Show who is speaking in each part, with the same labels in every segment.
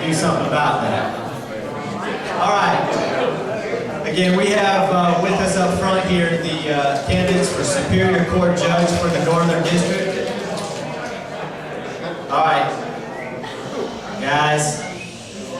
Speaker 1: do something about that. All right. Again, we have with us up front here the candidates for Superior Court Judge for the Northern District. All right, guys,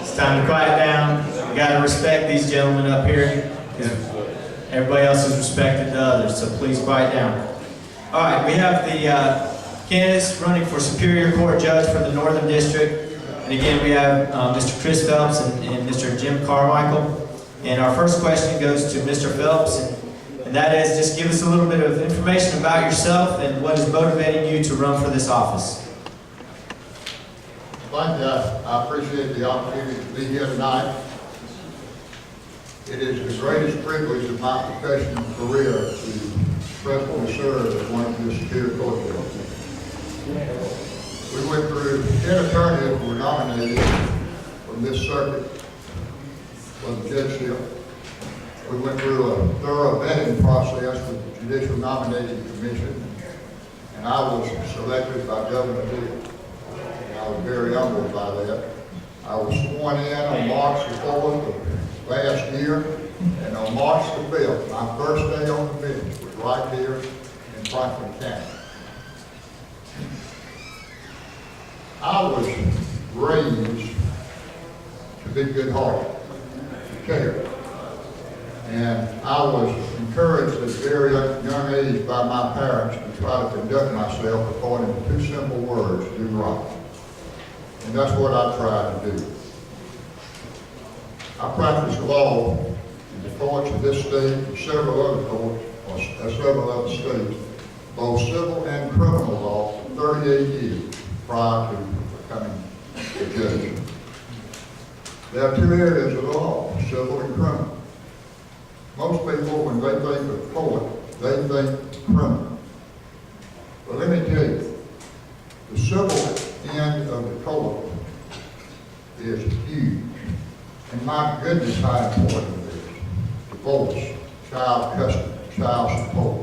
Speaker 1: it's time to quiet down. We got to respect these gentlemen up here because everybody else is respecting the others, so please quiet down. All right, we have the candidates running for Superior Court Judge for the Northern District. And again, we have Mr. Chris Phelps and Mr. Jim Carmichael. And our first question goes to Mr. Phelps, and that is, just give us a little bit of information about yourself and what is motivating you to run for this office.
Speaker 2: Thank you. I appreciate the opportunity to be here tonight. It is the greatest privilege of my professional career to presently serve as one of the Superior Court judges. We went through 10 attorneys who were nominated from this circuit for the judicial. We went through a thorough vetting process with the Judicial Nominating Commission, and I was selected by Governor Hill. I was very humbled by that. I was sworn in on March the 4th of last year, and on March the 5th, my first day on the bench was right here in Franklin County. I was raised to be good-hearted, to care. And I was encouraged at a very young age by my parents to try to conduct myself according to two simple words: do right. And that's what I try to do. I practice law in the courts of this state and several other courts, or several other states, both civil and criminal law, for 38 years prior to becoming a judge. There are two areas of the law, civil and criminal. Most people, when they think of court, they think criminal. But let me tell you, the civil end of the court is huge. And my goodness, how important it is. Divorce, child custody, child support,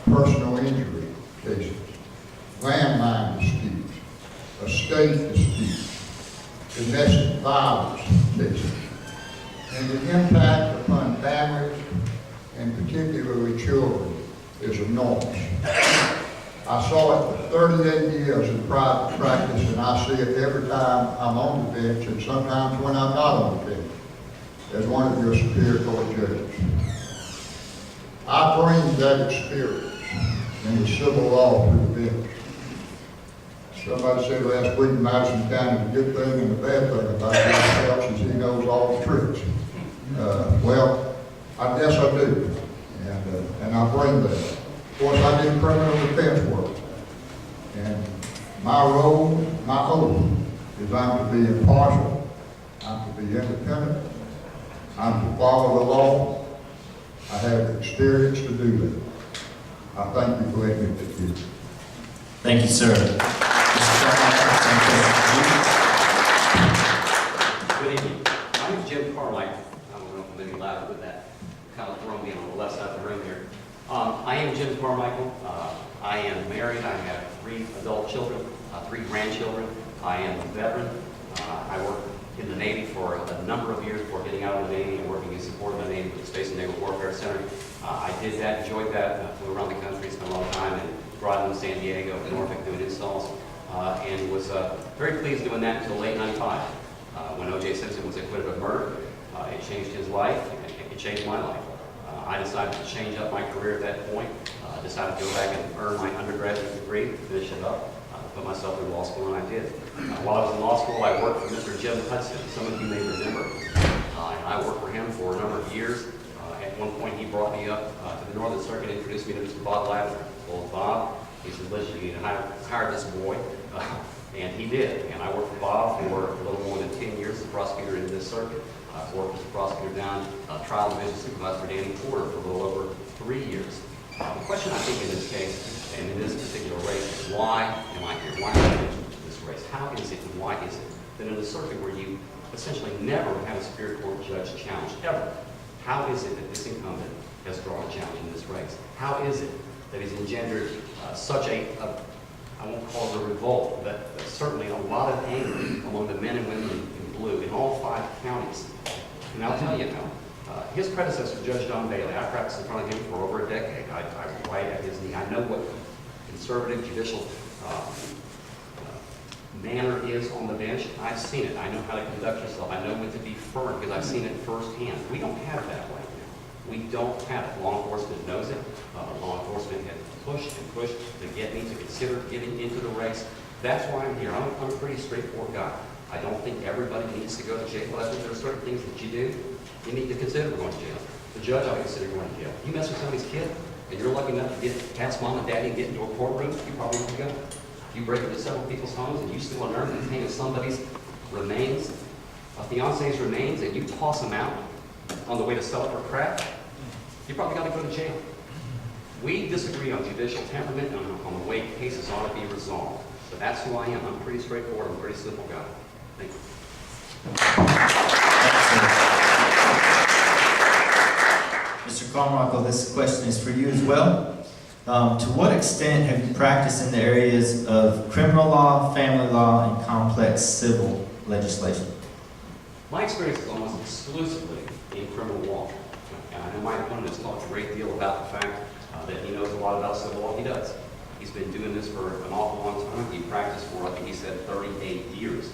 Speaker 2: personal injury cases, landmine disputes, estate disputes, domestic violence cases, and the impact upon families, and particularly children, is enormous. I saw it for 38 years in private practice, and I see it every time I'm on the bench, and sometimes when I'm not on the bench, as one of your Superior Court judges. I bring that experience in the civil law to the bench. Somebody said last week in Madison County, the good thing and the bad thing about Mr. Phelps is he knows all the tricks. Well, I guess I do, and I bring that. Of course, I do criminal defense work, and my role, my oath, is I'm to be impartial, I'm to be independent, I'm to follow the law. I have the experience to do that. I thank you for letting me do this.
Speaker 1: Thank you, sir.
Speaker 3: Good evening. My name is Jim Carmichael. I don't know if I'm any louder with that. Kind of throwing me on the left side of the room here. I am Jim Carmichael. I am married. I have 3 adult children, 3 grandchildren. I am a veteran. I worked in the Navy for a number of years before getting out of the Navy and working in support of the Navy with the Space and Naval Warfare Center. I did that, enjoyed that, flew around the country, spent a lot of time in Proudest, San Diego, Norfolk doing installs, and was very pleased doing that until late '95. When O.J. Simpson was acquitted of murder, it changed his life, and it changed my life. I decided to change up my career at that point, decided to go back and earn my undergraduate degree, finish it up, put myself through law school, and I did. While I was in law school, I worked for Mr. Jim Hudson. Some of you may remember. And I worked for him for a number of years. At one point, he brought me up to the Northern Circuit, introduced me to Mr. Bob Ladner. Old Bob, he said, listen, you need to hire this boy. And he did. And I worked for Bob for a little more than 10 years as a prosecutor in this circuit. I worked as a prosecutor down trial division supervisor for Danny Porter for a little over 3 years. The question I think in this case, and in this particular race, is why am I here? Why am I in this race? How is it and why is it that in a circuit where you essentially never had a Superior Court judge challenged, ever, how is it that this incumbent has drawn a challenge in this race? How is it that he's engendered such a I won't call it a revolt, but certainly a lot of anger among the men and women in blue And I'll tell you now, his predecessor, Judge Don Bailey, I practiced in front of him for over a decade. I was right at his knee. I know what conservative judicial manner is on the bench. I've seen it. I know how to conduct yourself. I know when to be firm because I've seen it firsthand. We don't have that right now. We don't have it. Law enforcement knows it. Law enforcement has pushed and pushed to get me to consider getting into the race. That's why I'm here. I'm a pretty straightforward guy. I don't think everybody needs to go to jail, but I think there are certain things that you do, you need to consider going to jail. The judge, I consider going to jail. You mess with somebody's kid, and you're lucky enough to get past mom and daddy and get into a courtroom, you probably won't go. You break into several people's homes, and you steal an urn containing somebody's remains, a fiance's remains, and you toss them out on the way to sell it for crack, you probably got to go to jail. We disagree on judicial temperament and on the way cases ought to be resolved. But that's who I am. I'm pretty straightforward. I'm a pretty simple guy. Thank you.
Speaker 1: Mr. Carmichael, this question is for you as well. To what extent have you practiced in the areas of criminal law, family law, and complex civil legislation?
Speaker 3: My experience is almost exclusively in criminal law. And I know my opponent has talked a great deal about the fact that he knows a lot about civil law. He does. He's been doing this for an awful long time. He practiced for, I think he said, 38 years.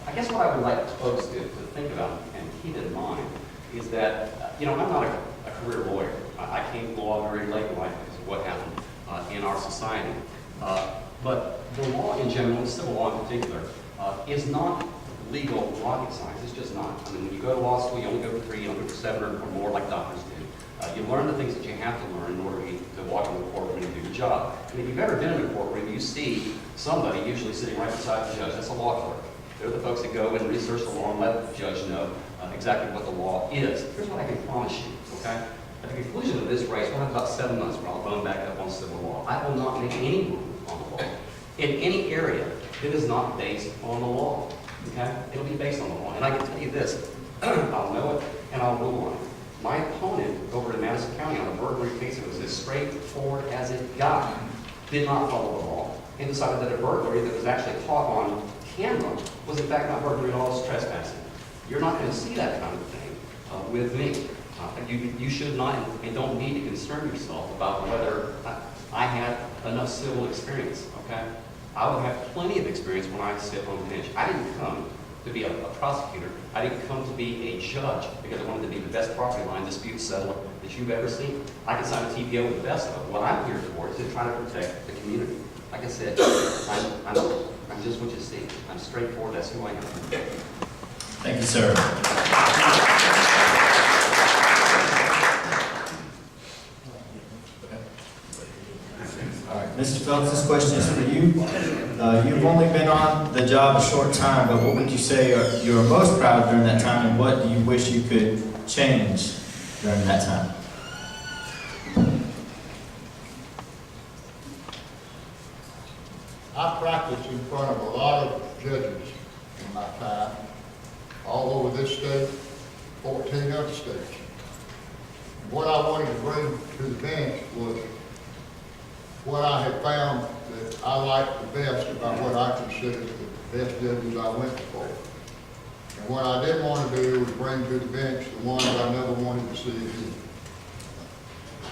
Speaker 3: I guess what I would like folks to think about and keep in mind is that, I'm not a career lawyer. I came to law very late in life because of what happened in our society. But the law in general, civil law in particular, is not legal rocket science. It's just not. I mean, when you go to law school, you only go for 3, you don't go for 7 or more like doctors do. You learn the things that you have to learn in order to walk into a courtroom and do your job. And if you've ever been in a courtroom, you see somebody usually sitting right beside the judge. That's a law clerk. They're the folks that go and research the law and let the judge know exactly what the law is. Here's what I can promise you, okay? At the conclusion of this race, we'll have about 7 months where I'll bone back up on civil law. I will not make any rules on the law in any area that is not based on the law, okay? It'll be based on the law. And I can tell you this, I'll know it and I'll rule on it. My opponent over in Madison County on a burglary case that was as straightforward as it got did not follow the law and decided that a burglary that was actually caught on camera was in fact not burglary at all, it was trespassing. You're not going to see that kind of thing with me. You should not and don't need to concern yourself about whether I have enough civil experience, okay? I will have plenty of experience when I sit on the bench. I didn't come to be a prosecutor. I didn't come to be a judge because I wanted to be the best property line dispute settler that you've ever seen. I can sign a TPO with the best of them. What I'm here for is to try to protect the community. Like I said, I'm just what you see. I'm straightforward. That's who I am.
Speaker 1: Thank you, sir. All right, Mr. Phelps, this question is for you. You've only been on the job a short time, but what would you say you are most proud of during that time, and what do you wish you could change during that time?
Speaker 2: I practiced in front of a lot of judges in my time, all over this state, 14 other states. And what I wanted to bring to the bench was what I had found that I liked the best about what I considered the best judges I went for. And what I didn't want to do was bring to the bench the ones I never wanted to see again.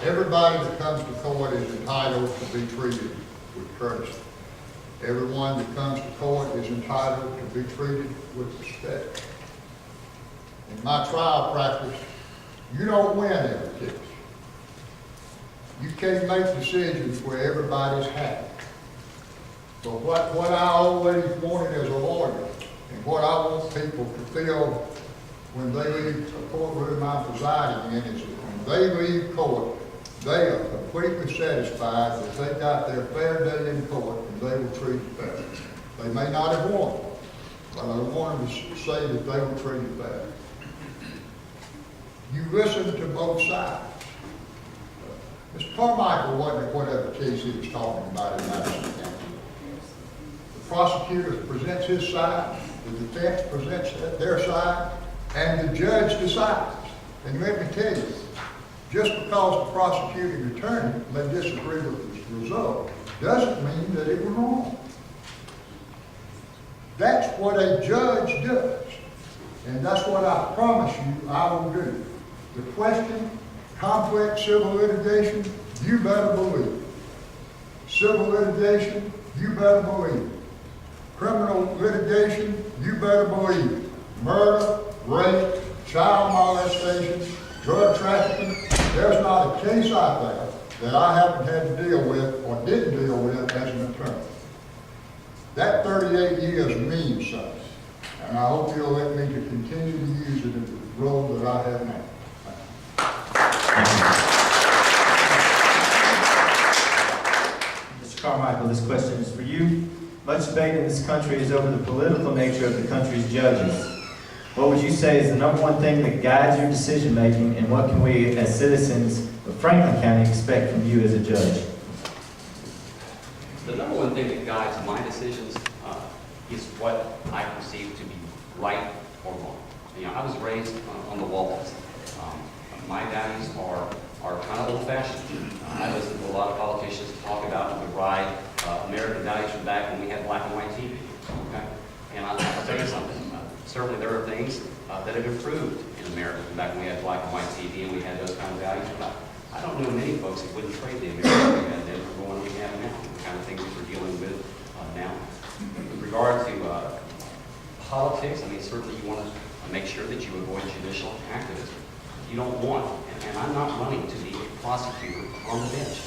Speaker 2: Everybody that comes to court is entitled to be treated with courtesy. Everyone that comes to court is entitled to be treated with respect. In my trial practice, you don't win every case. You can't make decisions where everybody's happy. But what I always wanted as a lawyer, and what I want people to feel when they leave a courtroom I'm presiding in, is that when they leave court, they are completely satisfied that they got their fair day in court and they were treated fair. They may not have won, but I want them to say that they were treated fair. You listen to both sides. Mr. Carmichael wasn't at whatever case he was talking about in Madison County. The prosecutor presents his side, the defense presents their side, and the judge decides. And let me tell you, just because the prosecuting attorney may disagree with the result, doesn't mean that it was wrong. That's what a judge does. And that's what I promise you I will do. The question, complex civil litigation, you better believe. Civil litigation, you better believe. Criminal litigation, you better believe. Murder, rape, child molestation, drug trafficking, there's not a case out there that I haven't had to deal with or didn't deal with as an attorney. That 38 years means something, and I hope you'll let me to continue to use it in the role that I have now.
Speaker 1: Mr. Carmichael, this question is for you. Much debate in this country is over the political nature of the country's judges. What would you say is the number one thing that guides your decision making, and what can we as citizens of Franklin County expect from you as a judge?
Speaker 3: The number one thing that guides my decisions is what I perceive to be right or wrong. You know, I was raised on the Waltons. My values are kind of old-fashioned. I listen to a lot of politicians talk about the ride American values from back when we had black and white TV. Okay? And I'll tell you something. Certainly there are things that have improved in America from back when we had black and white TV and we had those kind of values. But I don't know many folks that wouldn't trade the America we had then for the one we have now, the kind of things that we're dealing with now. With regard to politics, I mean, certainly you want to make sure that you avoid judicial activism. You don't want, and I'm not running to be a prosecutor on the bench.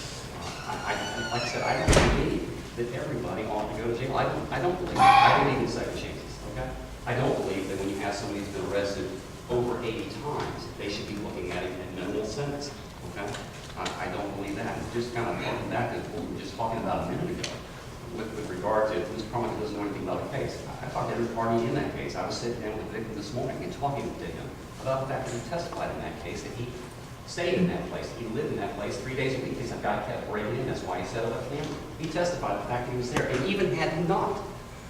Speaker 3: Like I said, I don't believe that everybody ought to go to jail. I don't believe in second chances, okay? I don't believe that when you have somebody who's been arrested over 80 times, they should be looking at it in minimal sentence, okay? I don't believe that. Just kind of harking back to what we were just talking about a minute ago with regard to Mr. Carmichael doesn't know anything about the case. I talked to every party in that case. I was sitting down with the victim this morning and talking to him about the fact that he testified in that case, that he stayed in that place, he lived in that place 3 days a week. He said, guy kept breaking in, that's why he set up a camera. He testified the fact that he was there. And even had he not,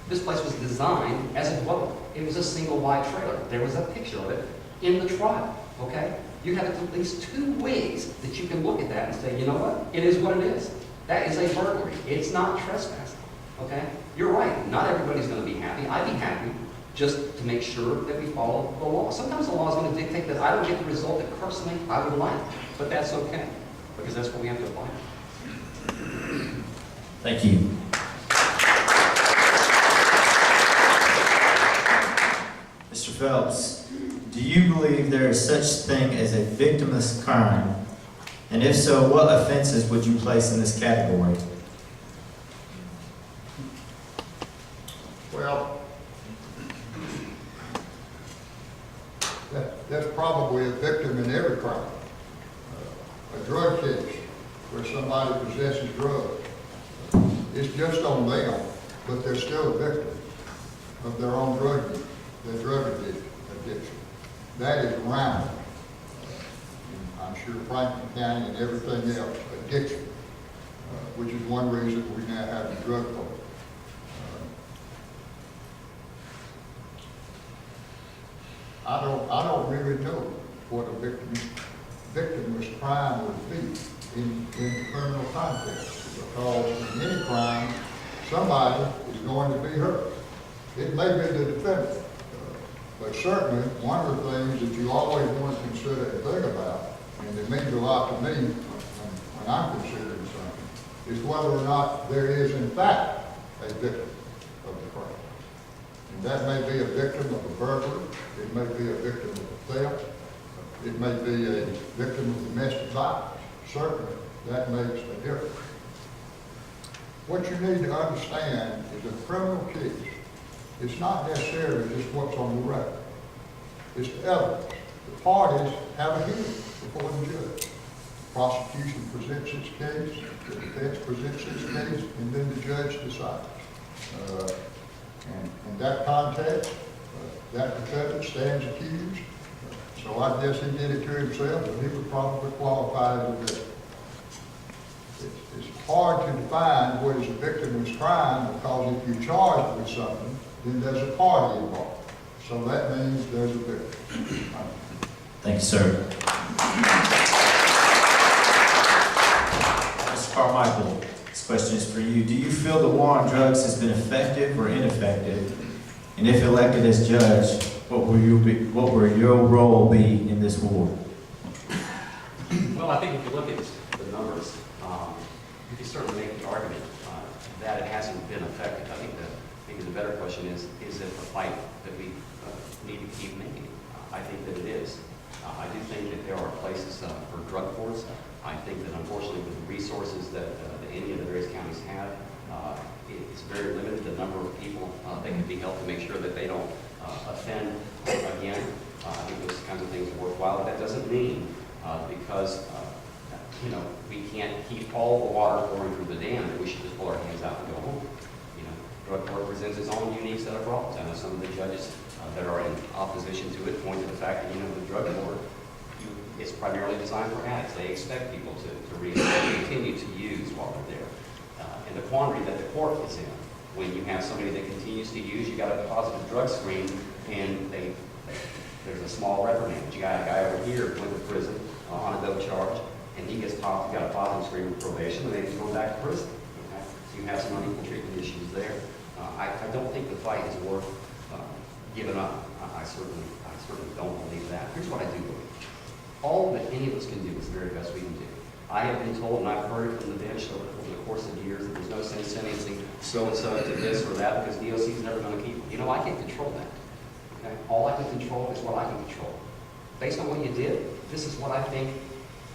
Speaker 3: this place was designed as a dwelling. It was a single wide trailer. There was a picture of it in the trial, okay? You have at least 2 ways that you can look at that and say, you know what? It is what it is. That is a burglary. It's not trespassing, okay? You're right. Not everybody's going to be happy. I'd be happy just to make sure that we follow the law. Sometimes the law is going to dictate that I don't get the result that personally I would like, but that's okay, because that's what we have to apply.
Speaker 1: Thank you. Mr. Phelps, do you believe there is such thing as a victimless crime? And if so, what offenses would you place in this category?
Speaker 2: Well, that's probably a victim in every crime. A drug case where somebody possesses drugs. It's just on them, but they're still a victim of their own drug use, their drug addiction. That is rampant. I'm sure Franklin County and everything else, addiction, which is one reason we now have the drug court. I don't really know what a victimless crime would be in the criminal context, because in any crime, somebody is going to be hurt. It may be the defendant, but certainly one of the things that you always want to consider and think about, and it means a lot to me when I'm considering something, is whether or not there is in fact a victim of the crime. And that may be a victim of a burglary, it may be a victim of a theft, it may be a victim of domestic violence. Certainly, that makes a difference. What you need to understand is a criminal case, it's not necessarily just what's on the record. It's the evidence. The parties have a hearing before the judge. The prosecution presents its case, the defense presents its case, and then the judge decides. And in that context, that defendant stands accused. So I guess he did it to himself, but he would probably qualify as a victim. It's hard to define what is a victimless crime, because if you're charged with something, then there's a party involved. So that means there's a victim.
Speaker 1: Thank you, sir. Mr. Carmichael, this question is for you. Do you feel the war on drugs has been effective or ineffective? And if elected as judge, what will your role be in this war?
Speaker 3: Well, I think if you look at the numbers, you can certainly make the argument that it hasn't been effective. I think maybe the better question is it a fight that we need to keep making? I think that it is. I do think that there are places for drug courts. I think that unfortunately with the resources that any of the various counties have, it's very limited the number of people that can be helped to make sure that they don't offend again. I think those kinds of things are worthwhile. But that doesn't mean because we can't keep all the water pouring through the dam that we should just pull our hands out and go home. Drug court presents its own unique set of problems. I know some of the judges that are in opposition to it point to the fact that the drug court is primarily designed for addicts. They expect people to continue to use while they're there. And the quandary that the court is in, when you have somebody that continues to use, you got a positive drug screen, and there's a small reprimand. You got a guy over here went to prison on a dope charge, and he gets popped, got a positive screen with probation, and then he's going back to prison. Okay? So you have some unequal treatment issues there. I don't think the fight is worth giving up. I certainly don't believe that. Here's what I do believe. All that any of us can do is the very best we can do. I have been told, and I've heard it from the bench over the course of years, that there's no sense sentencing so-and-so to this or that because DOC is never going to keep it. I can't control that. Okay? All I can control is what I can control. Based on what you did, this is what I think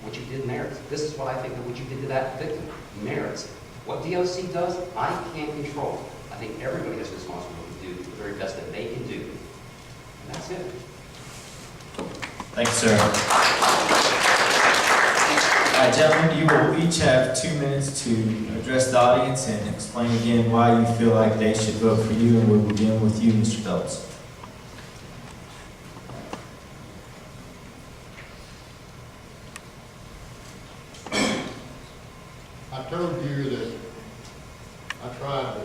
Speaker 3: what you did merits. This is what I think that what you did to that victim merits. What DOC does, I can't control. I think everybody is responsible to do the very best that they can do. And that's it.
Speaker 1: Thank you, sir. All right, gentlemen, you will each have 2 minutes to address the audience and explain again why you feel like they should vote for you, and we'll begin with you, Mr. Phelps.
Speaker 2: I told you that I tried to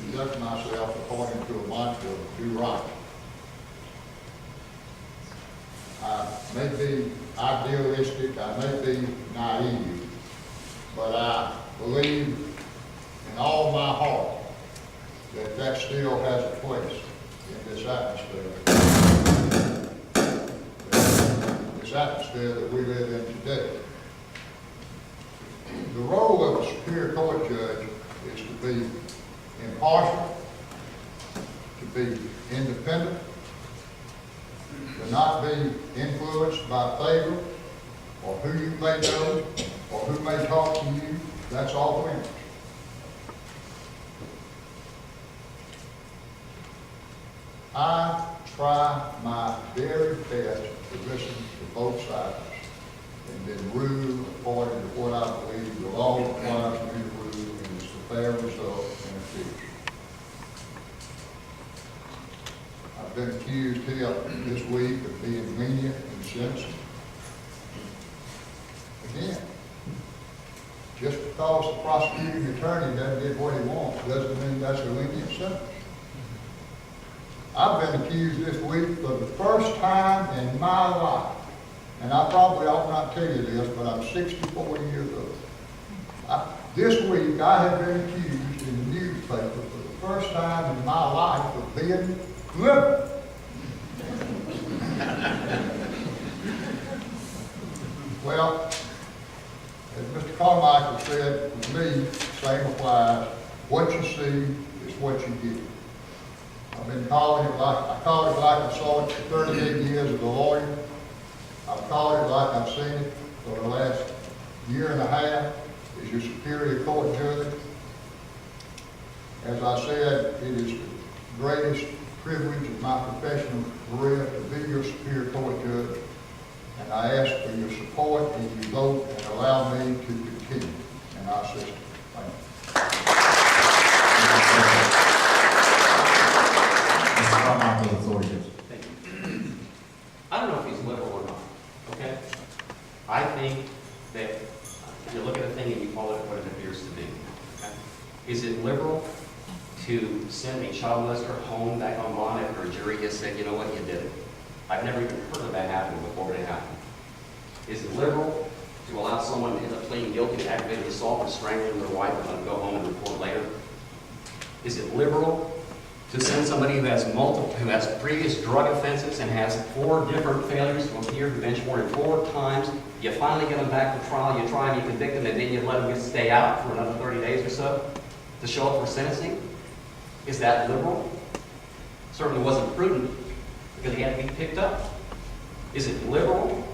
Speaker 2: conduct myself according to a mantra of do right. I may be idealistic, I may be naive, but I believe in all my heart that that still has a place in this atmosphere. This atmosphere that we live in today. The role of a Superior Court judge is to be impartial, to be independent, to not be influenced by favor or who you may know or who may talk to you. That's all winners. I try my very best to listen to both sides and then rule according to what I believe the law requires me to rule, and it's a fair result in a future. I've been accused here this week of being lenient in sentencing. Again, just because the prosecuting attorney doesn't get what he wants doesn't mean that's a lenient sentence. I've been accused this week for the first time in my life, and I probably ought not tell you this, but I'm 64 years old. This week I have been accused in the newspaper for the first time in my life of being liberal. Well, as Mr. Carmichael said, with me, same applies. What you see is what you get. I've been calling it like, I call it like I saw it for 38 years as a lawyer. I've called it like I've seen it for the last year and a half as your Superior Court judge. As I said, it is the greatest privilege of my professional career to be your Superior Court judge. And I ask for your support if you vote and allow me to continue in our system. Thank you.
Speaker 1: Mr. Carmichael, the floor is yours.
Speaker 3: Thank you. I don't know if he's liberal or not, okay? I think that you look at a thing and you call it what it appears to be, okay? Is it liberal to send a child molester home back on bond after a jury has said, you know what, you did it? I've never even heard of that happening before it happened. Is it liberal to allow someone to end up pleading guilty to aggravated assault for strangling their wife and let them go home and report later? Is it liberal to send somebody who has previous drug offenses and has 4 different failures to appear, who bench warrant 4 times. You finally get them back to trial, you try and you convict them, and then you let them stay out for another 30 days or so to show up for sentencing? Is that liberal? Certainly wasn't prudent because he had to be picked up. Is it liberal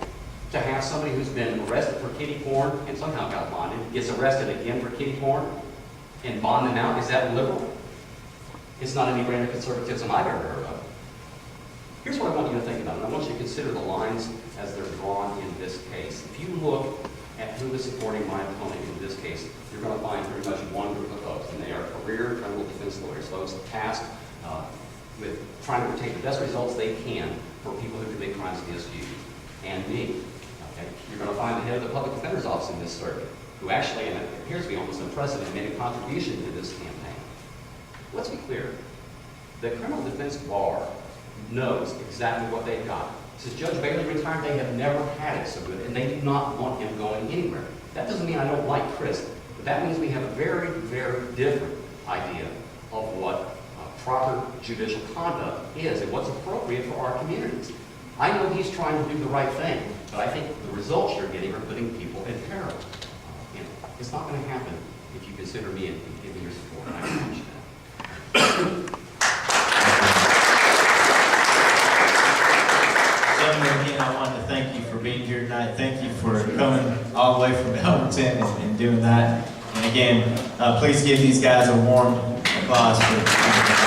Speaker 3: to have somebody who's been arrested for kiddie porn and somehow got bonded, gets arrested again for kiddie porn and bond them out? Is that liberal? It's not any brand of conservatism I've ever heard of. Here's what I want you to think about, and I want you to consider the lines as they're drawn in this case. If you look at who is supporting my opponent in this case, you're going to find pretty much one group of folks, and they are career criminal defense lawyers, those tasked with trying to obtain the best results they can for people who commit crimes against you and me. Okay? You're going to find the head of the public defender's office in this circuit, who actually, and it appears to be almost unprecedented, made a contribution to this campaign. Let's be clear. The criminal defense bar knows exactly what they've got. Since Judge Bailey retired, they have never had it so good, and they do not want him going anywhere. That doesn't mean I don't like Chris, but that means we have a very, very different idea of what proper judicial conduct is and what's appropriate for our communities. I know he's trying to do the right thing, but I think the results you're getting are putting people in peril. And it's not going to happen if you consider me and give me your support, and I acknowledge that.
Speaker 1: Gentlemen, again, I wanted to thank you for being here tonight. Thank you for coming all the way from Elberton and doing that. And again, please give these guys a warm applause for